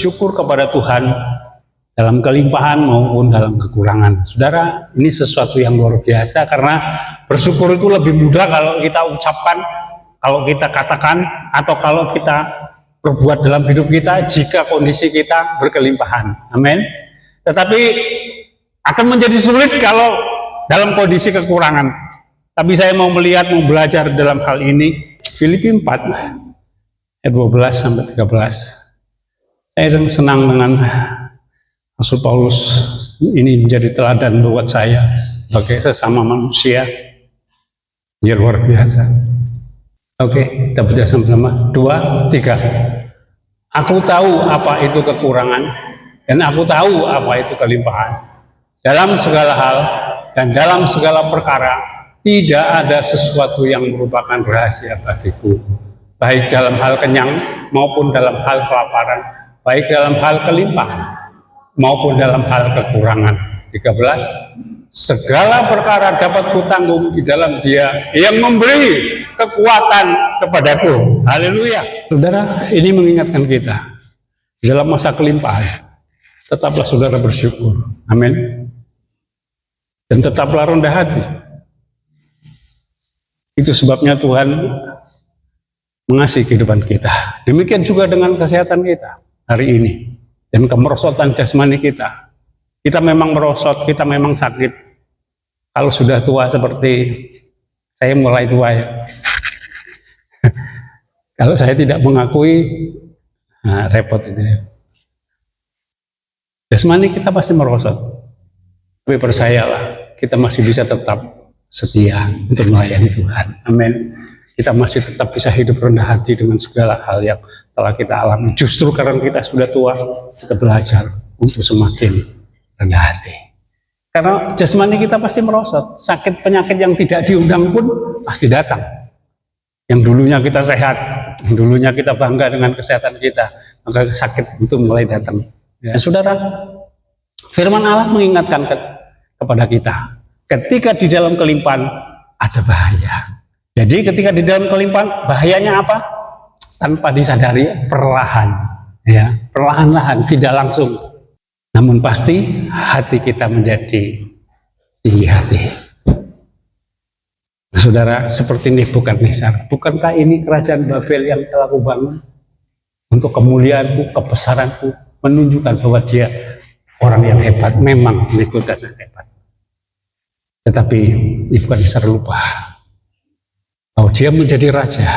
bersyukur kepada Tuhan dalam kelimpahan maupun dalam kekurangan. Saudara, ini sesuatu yang luar biasa karena bersyukur itu lebih mudah kalau kita ucapkan, kalau kita katakan, atau kalau kita perbuat dalam hidup kita jika kondisi kita berkelimpahan. Amin. Tetapi akan menjadi sulit kalau dalam kondisi kekurangan. Tapi saya mau belajar dalam hal ini. Filipi 4 ayat 12 sampai 13. Saya senang dengan Rasul Paulus ini menjadi teladan buat saya sebagai sesama manusia. Ya, luar biasa. Oke, kita baca sama-sama. 2, 3. Aku tahu apa itu kekurangan dan aku tahu apa itu kelimpahan. Dalam segala hal dan dalam segala perkara tidak ada sesuatu yang merupakan rahasia bagiku, baik dalam hal kenyang maupun dalam hal kelaparan, baik dalam hal kelimpahan maupun dalam hal kekurangan. 13. Segala perkara dapat kutanggung di dalam Dia yang memberi kekuatan kepadaku. Haleluya. Saudara, ini mengingatkan kita dalam masa kelimpahan tetaplah saudara bersyukur. Amin. Dan tetaplah rendah hati. Itu sebabnya Tuhan mengasihi kehidupan kita. Demikian juga dengan kesehatan kita hari ini dan kemerosotan jasmani kita. Kita memang merosot, kita memang sakit. Kalau sudah tua seperti saya mulai tua ya. Kalau saya tidak mengakui, nah, repot itu ya. Jasmani kita pasti merosot. Tapi percayalah, kita masih bisa tetap setia untuk melayani Tuhan. Amin. Kita masih tetap bisa hidup rendah hati dengan segala hal yang telah kita alami. Justru karena kita sudah tua, kita belajar untuk semakin rendah hati. Karena jasmani kita pasti merosot. Sakit penyakit yang tidak diundang pun pasti datang. Yang dulunya kita sehat, yang dulunya kita bangga dengan kesehatan kita, maka sakit itu mulai datang. Ya, saudara, firman Allah mengingatkan kepada kita, ketika di dalam kelimpahan ada bahaya. Jadi ketika di dalam kelimpahan, bahayanya apa? Tanpa disadari, perlahan, ya, perlahan-lahan, tidak langsung. Namun pasti hati kita menjadi tinggi hati. Saudara, seperti Nebukadnezar, bukankah ini kerajaan Babel yang telah kubangun untuk kemuliaanku, kebesaranku, menunjukkan bahwa dia orang yang hebat. Memang Nebukadnezar hebat. Tetapi Nebukadnezar lupa bahwa dia menjadi raja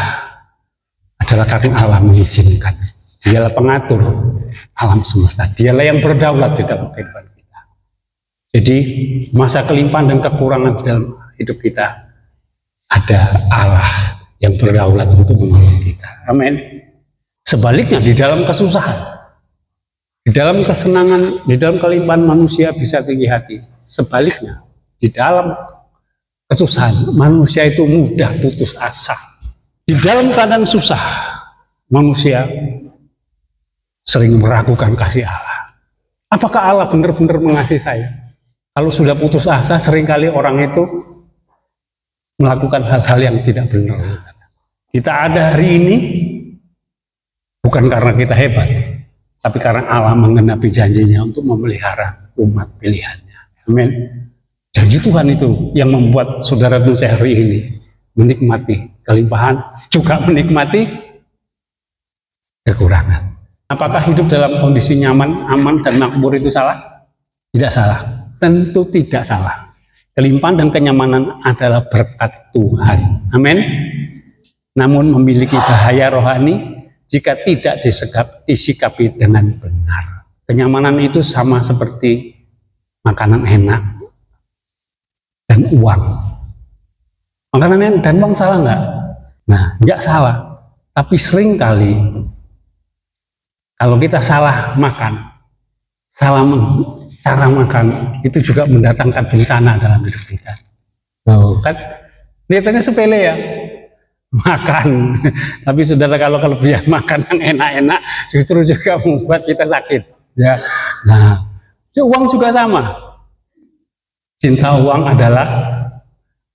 adalah karena Allah mengizinkan. Dialah pengatur alam semesta. Dialah yang berdaulat di dalam kehidupan kita. Jadi masa kelimpahan dan kekurangan di dalam hidup kita, ada Allah yang berdaulat untuk menolong kita. Amin. Sebaliknya di dalam kesusahan, di dalam kesenangan, di dalam kelimpahan manusia bisa tinggi hati. Sebaliknya di dalam kesusahan manusia itu mudah putus asa. Di dalam keadaan susah manusia sering meragukan kasih Allah. Apakah Allah benar-benar mengasihi saya? Kalau sudah putus asa, seringkali orang itu melakukan hal-hal yang tidak benar. Kita ada hari ini bukan karena kita hebat, tapi karena Allah menggenapi janjinya untuk memelihara umat pilihannya. Amin. Janji Tuhan itu yang membuat saudara saya hari ini menikmati kelimpahan, juga menikmati kekurangan. Apakah hidup dalam kondisi nyaman, aman, dan makmur itu salah? Tidak salah. Tentu tidak salah. Kelimpahan dan kenyamanan adalah berkat Tuhan. Amin. Namun memiliki bahaya rohani jika tidak disikapi dengan benar. Kenyamanan itu sama seperti makanan enak dan uang. Makanan enak dan uang salah nggak? Nah, nggak salah. Tapi seringkali kalau kita salah makan, cara makan itu juga mendatangkan bencana dalam hidup kita. Kan kelihatannya sepele ya, makan. Tapi saudara, kalau kelebihan makan yang enak-enak justru juga membuat kita sakit. Ya, nah, uang juga sama. Cinta uang adalah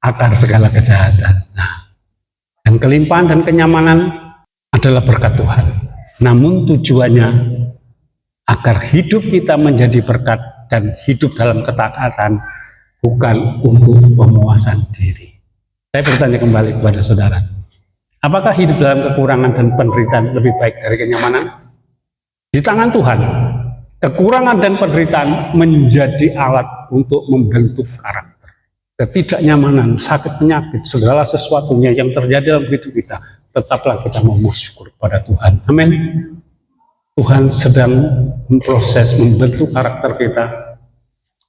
akar segala kejahatan. Nah, dan kelimpahan dan kenyamanan adalah berkat Tuhan. Namun tujuannya agar hidup kita menjadi berkat dan hidup dalam ketaatan, bukan untuk pemuasan diri. Saya bertanya kembali kepada saudara, apakah hidup dalam kekurangan dan penderitaan lebih baik dari kenyamanan? Di tangan Tuhan, kekurangan dan penderitaan menjadi alat untuk membentuk karakter. Ketidaknyamanan, sakit penyakit, segala sesuatunya yang terjadi dalam hidup kita, tetaplah kita mau bersyukur kepada Tuhan. Amin. Tuhan sedang memproses, membentuk karakter kita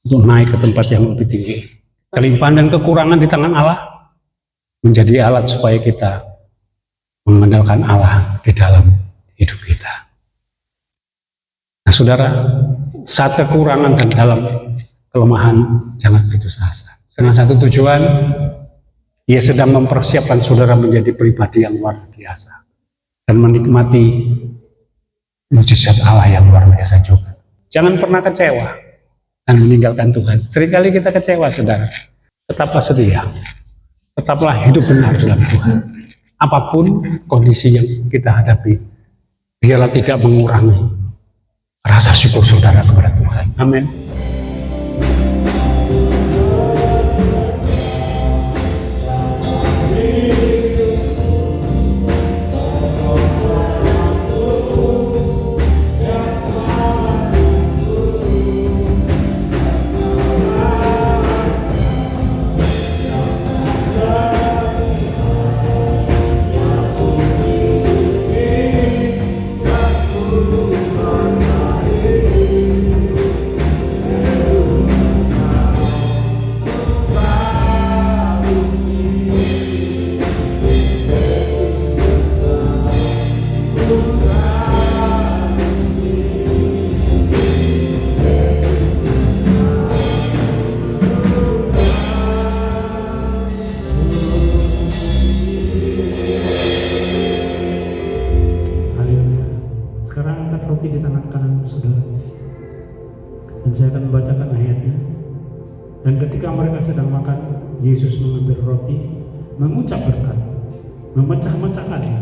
untuk naik ke tempat yang lebih tinggi. Kelimpahan dan kekurangan di tangan Allah menjadi alat supaya kita mengandalkan Allah di dalam hidup kita. Nah saudara, saat kekurangan dan dalam kelemahan, jangan putus asa. Dengan satu tujuan, Ia sedang mempersiapkan saudara menjadi pribadi yang luar biasa dan menikmati mujizat Allah yang luar biasa juga. Jangan pernah kecewa dan meninggalkan Tuhan. Seringkali kita kecewa, saudara. Tetaplah setia, tetaplah hidup benar dalam Tuhan. Apapun kondisi yang kita hadapi, biarlah tidak mengurangi rasa syukur saudara kepada Tuhan. Amin. Roti di tangan kanan saudara, dan saya akan membacakan ayatnya. Dan ketika mereka sedang makan, Yesus mengambil roti, mengucap berkat, memecah-mecahkannya,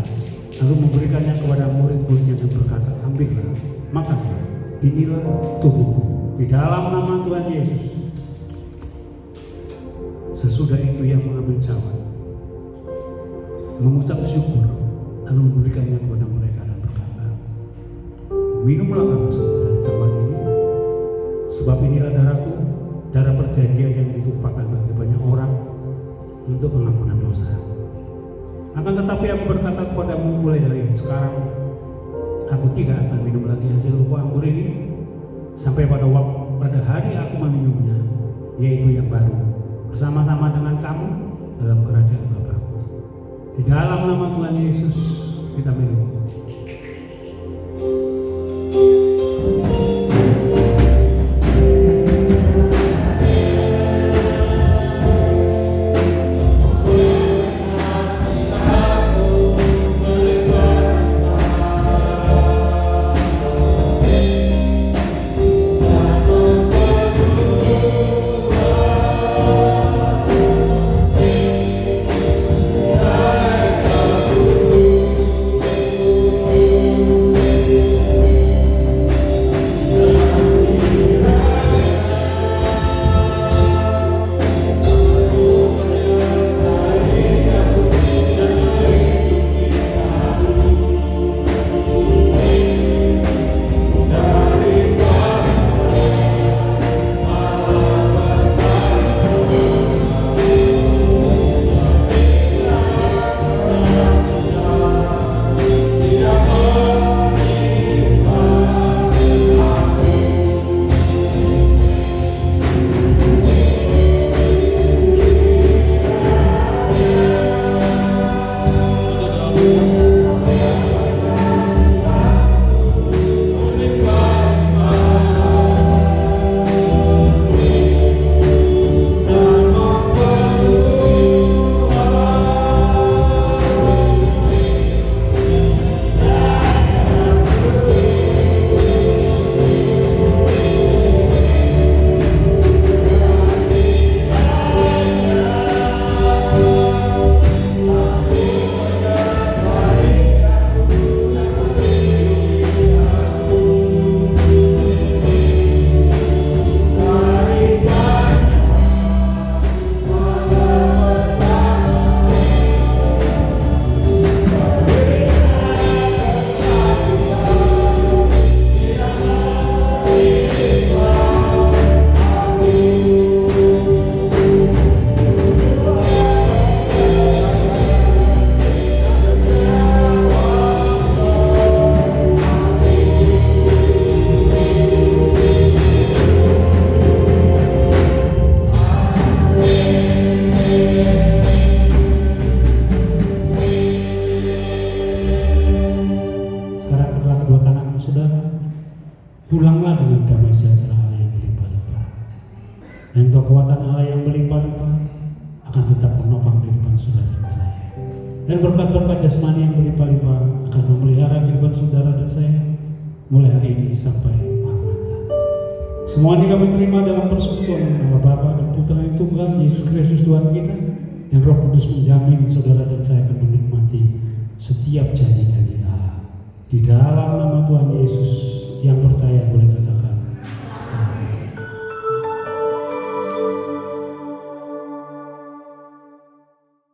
lalu memberikannya kepada murid-muridnya dan berkata, ambillah, makanlah, inilah tubuhku. Di dalam nama Tuhan Yesus. Sesudah itu ia mengambil cawan, mengucap syukur, lalu memberikannya kepada mereka dan berkata, minumlah kamu semua dari cawan ini, sebab inilah darahku, darah perjanjian yang ditumpahkan bagi banyak orang untuk pengampunan dosa. Akan tetapi aku berkata kepadamu, mulai dari sekarang aku tidak akan minum lagi hasil buah anggur ini sampai pada hari aku meminumnya, yaitu yang baru, bersama-sama dengan kamu dalam kerajaan Bapa-Ku. Di dalam nama Tuhan Yesus kita minum. pulanglah dengan damai sejahtera Allah yang berlimpah-limpah. Dan kekuatan Allah yang berlimpah-limpah akan tetap menopang kehidupan saudara dan saya. Dan berkat-berkat jasmani yang berlimpah-limpah akan memelihara kehidupan saudara dan saya mulai hari ini sampai maranatha. Semua ini kami terima dalam persekutuan nama Bapa dan Putra yang Tunggal, Yesus Kristus Tuhan kita, dan Roh Kudus menjamin saudara dan saya akan menikmati setiap janji-janji Allah. Di dalam nama Tuhan Yesus yang percaya boleh